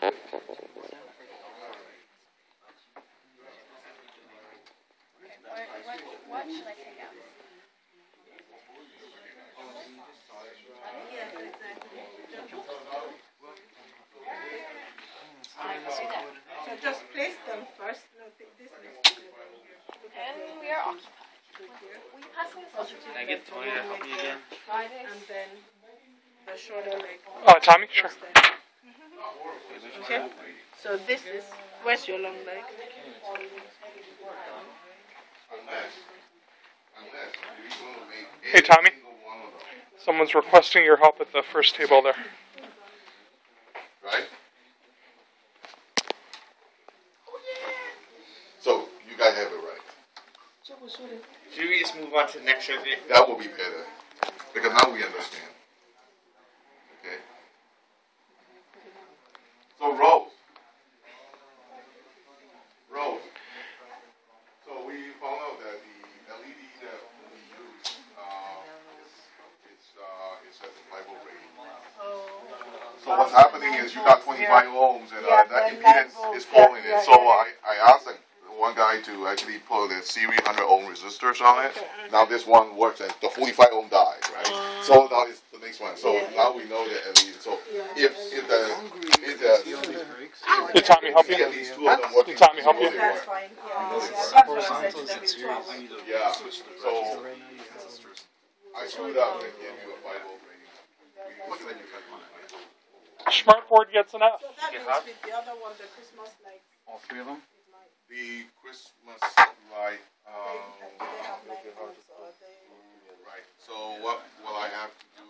What should I take out? So just place them first. No, this needs to be. And we are occupied. Will you pass me the Can I get Tony to help me again? And then the shoulder leg. Tommy, sure. Okay. So this is, where's your long leg? Hey, Tommy. Someone's requesting your help at the first table there. Right? So, you guys have it right. Should we just move on to the next subject? That will be better. Because now we understand. Okay? So, Rose. So, we found out that the LED that we use it says a 5 volt rating. So, what's happening is you got 25 ohms and that impedance is falling in. So, I asked one guy to actually put a series 100 ohm resistors on it. Now this one works and the 45 ohm dies, right? So now it's the next one. So now we know that at least. So if Hey, Tommy, help you? at least two of them working. Tommy, help you? That's fine. Yeah. So I screwed up and gave you a 5 volt rating. Look at that, you got one. Smartboard gets an F. So that means with the other one, the Christmas lights. All three of them? The Christmas light. They have light bulbs or they. Right. So what will I have to do?